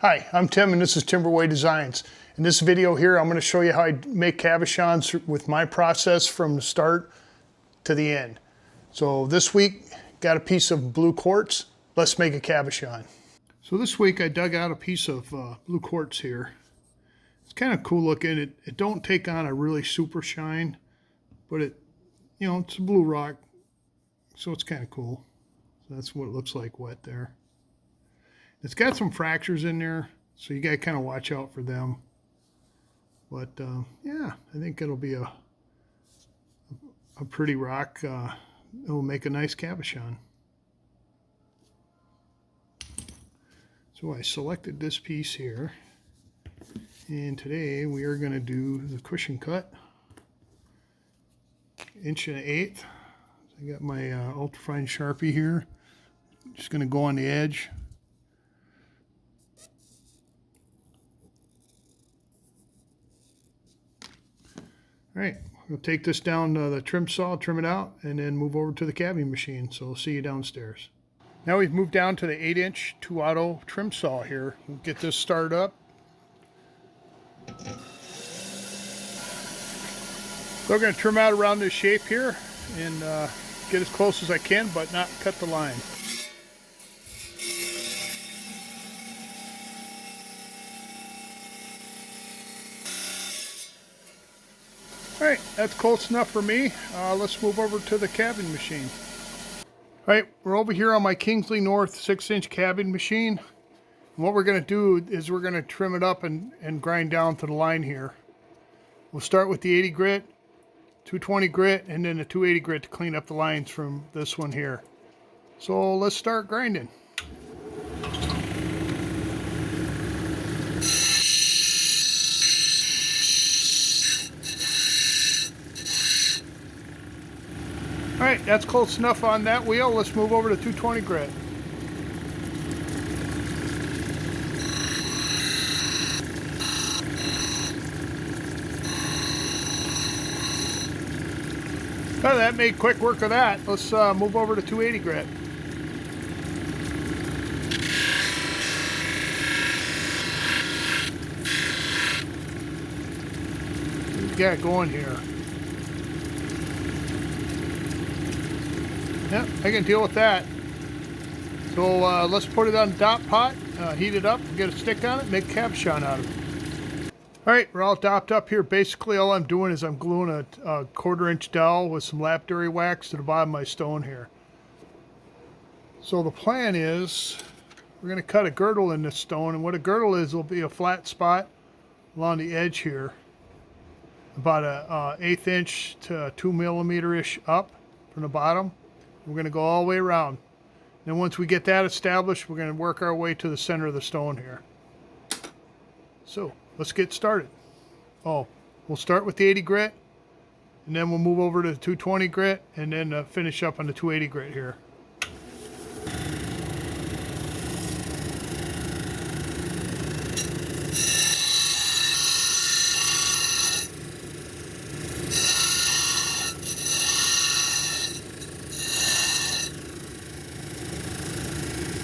Hi, I'm Tim and this is Timberway Designs. In this video here, I'm going to show you how I make cabochons with my process from the start to the end. So this week, got a piece of blue quartz. Let's make a cabochon. So this week I dug out a piece of blue quartz here. It's kind of cool looking. It don't take on a really super shine, but it's a blue rock, so it's kind of cool. So that's what it looks like wet there. It's got some fractures in there, so you got to kind of watch out for them. But yeah, I think it'll be a pretty rock. It'll make a nice cabochon. So I selected this piece here, and today we are going to do the cushion cut, 1.1/8". So I got my ultrafine Sharpie here. Just going to go on the edge. All right, we'll take this down to the trim saw, trim it out, and then move over to the cabbing machine. So I'll see you downstairs. Now we've moved down to the 8-inch 2-auto trim saw here. We'll get this started up. So we're going to trim out around this shape here and get as close as I can, but not cut the line. All right, that's close enough for me. Let's move over to the cabbing machine. All right, we're over here on my Kingsley North 6-inch cabbing machine. And what we're going to do is we're going to trim it up and grind down to the line here. We'll start with the 80 grit, 220 grit, and then the 280 grit to clean up the lines from this one here. So let's start grinding. Alright, that's close enough on that wheel. Let's move over to 220 grit. Oh, that made quick work of that. Let's move over to 280 grit. What do we got going here? Yeah, I can deal with that. So let's put it on the dot pot, heat it up, get a stick on it, make a cabochon out of it. Alright, we're all dopped up here. Basically all I'm doing is I'm gluing a 1/4-inch dowel with some Lapidary wax to the bottom of my stone here. So the plan is we're going to cut a girdle in this stone, and what a girdle is will be a flat spot along the edge here, about a 1/8 inch to 2 millimeter-ish up from the bottom. We're going to go all the way around. Then once we get that established, we're going to work our way to the center of the stone here. So let's get started. We'll start with the 80 grit, and then we'll move over to the 220 grit, and then finish up on the 280 grit here.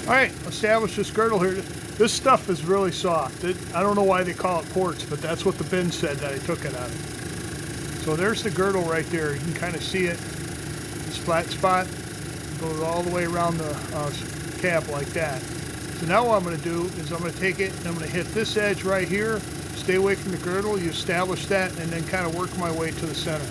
Alright, establish this girdle here. This stuff is really soft. I don't know why they call it quartz, but that's what the bin said that I took it out of. So there's the girdle right there. You can kind of see it. This flat spot goes all the way around the cab like that. So now what I'm going to do is I'm going to take it and I'm going to hit this edge right here. Stay away from the girdle. You establish that and then kind of work my way to the center.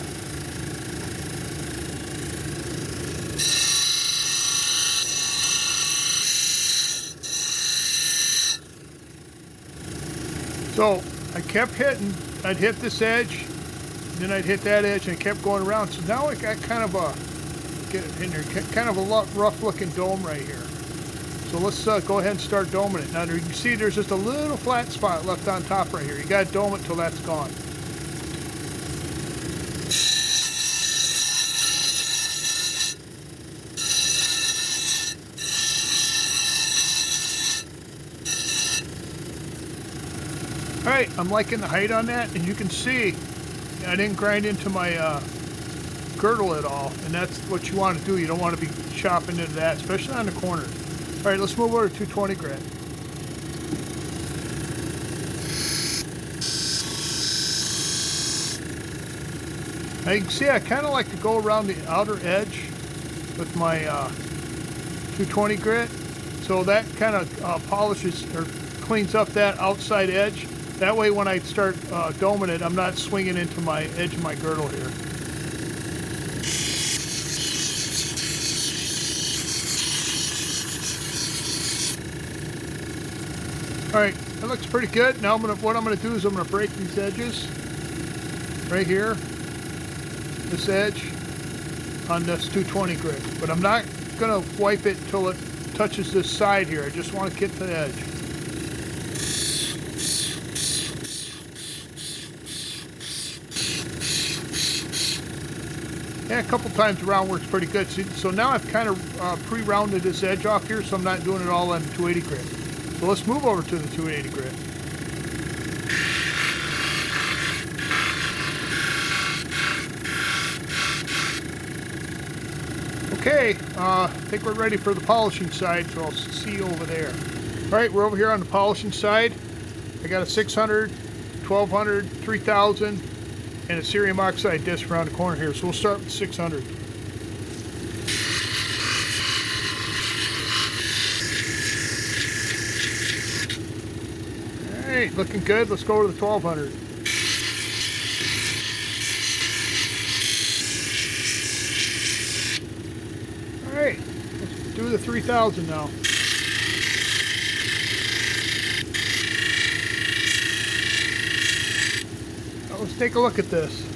So I kept hitting, I'd hit this edge, then I'd hit that edge, and I kept going around. So now I got kind of a rough looking dome right here. So let's go ahead and start doming it. Now you can see there's just a little flat spot left on top right here. You got to dome it till that's gone. Alright, I'm liking the height on that, and you can see I didn't grind into my girdle at all, and that's what you want to do. You don't want to be chopping into that, especially on the corners. All right, let's move over to 220 grit. Now you can see I kind of like to go around the outer edge with my 220 grit. So that kind of polishes or cleans up that outside edge. That way when I start doming it, I'm not swinging into my edge of my girdle here. All right, that looks pretty good. Now what I'm gonna do is I'm gonna break these edges right here, this edge on this 220 grit. But I'm not gonna wipe it till it touches this side here. I just want to get to the edge. Yeah, a couple times around works pretty good. So now I've kind of pre-rounded this edge off here, so I'm not doing it all on 280 grit. So let's move over to the 280 grit. Okay, I think we're ready for the polishing side, so I'll see you over there. All right, we're over here on the polishing side. I got a 600, 1200, 3000, and a cerium oxide disc around the corner here. So we'll start with 600. All right, looking good. Let's go to the 1200. All right, let's do the 3000 now. Now let's take a look at this.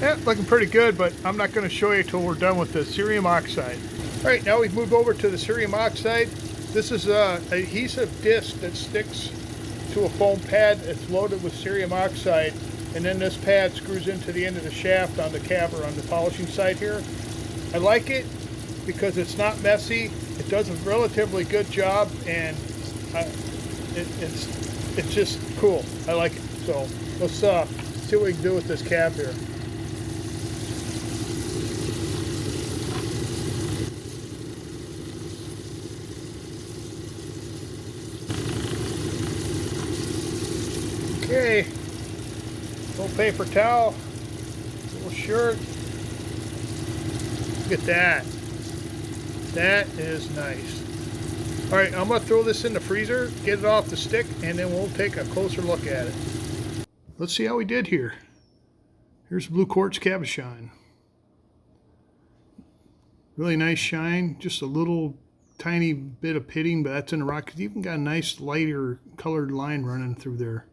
Yeah, looking pretty good, but I'm not going to show you till we're done with the cerium oxide. All right, now we've moved over to the cerium oxide. This is an adhesive disc that sticks to a foam pad that's loaded with cerium oxide, and then this pad screws into the end of the shaft on the cab or on the polishing side here. I like it because it's not messy. It does a relatively good job, and it's just cool. I like it. So let's see what we can do with this cab here. Okay, little paper towel, little shirt. Look at that. That is nice. All right, I'm gonna throw this in the freezer, get it off the stick, and then we'll take a closer look at it. Let's see how we did here. Here's Blue Quartz Cabochon. Really nice shine, just a little tiny bit of pitting, but that's in the rock. It's even got a nice lighter colored line running through there.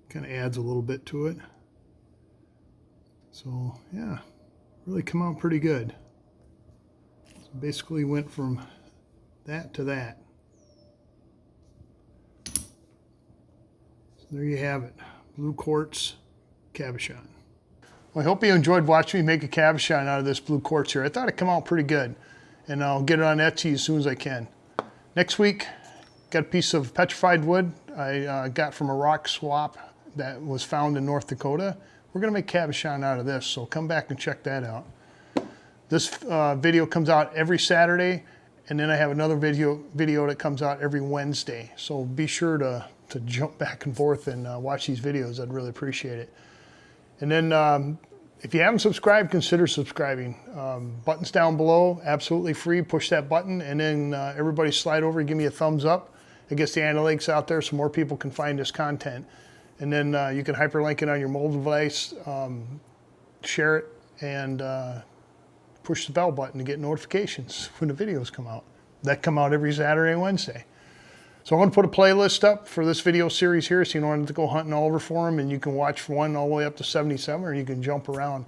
Kind of adds a little bit to it. So yeah, really come out pretty good. So basically went from that to that. So there you have it, Blue Quartz Cabochon. Well, I hope you enjoyed watching me make a cabochon out of this Blue Quartz here. I thought it'd come out pretty good, and I'll get it on Etsy as soon as I can. Next week, got a piece of petrified wood I got from a rock swap that was found in North Dakota. We're gonna make cabochon out of this, so come back and check that out. This video comes out every Saturday, and then I have another video that comes out every Wednesday. So be sure to jump back and forth and watch these videos. I'd really appreciate it. And then if you haven't subscribed, consider subscribing. Buttons down below, absolutely free. Push that button, and then everybody slide over and give me a thumbs up. It gets the analytics out there so more people can find this content. And then you can hyperlink it on your mobile device, share it, and push the bell button to get notifications when the videos come out. That come out every Saturday and Wednesday. So I'm going to put a playlist up for this video series here, so you don't have to go hunting all over for them, and you can watch one all the way up to 77, or you can jump around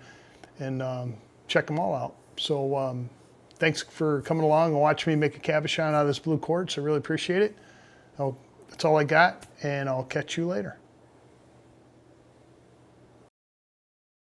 and check them all out. So thanks for coming along and watching me make a cabochon out of this Blue Quartz. I really appreciate it. That's all I got, and I'll catch you later.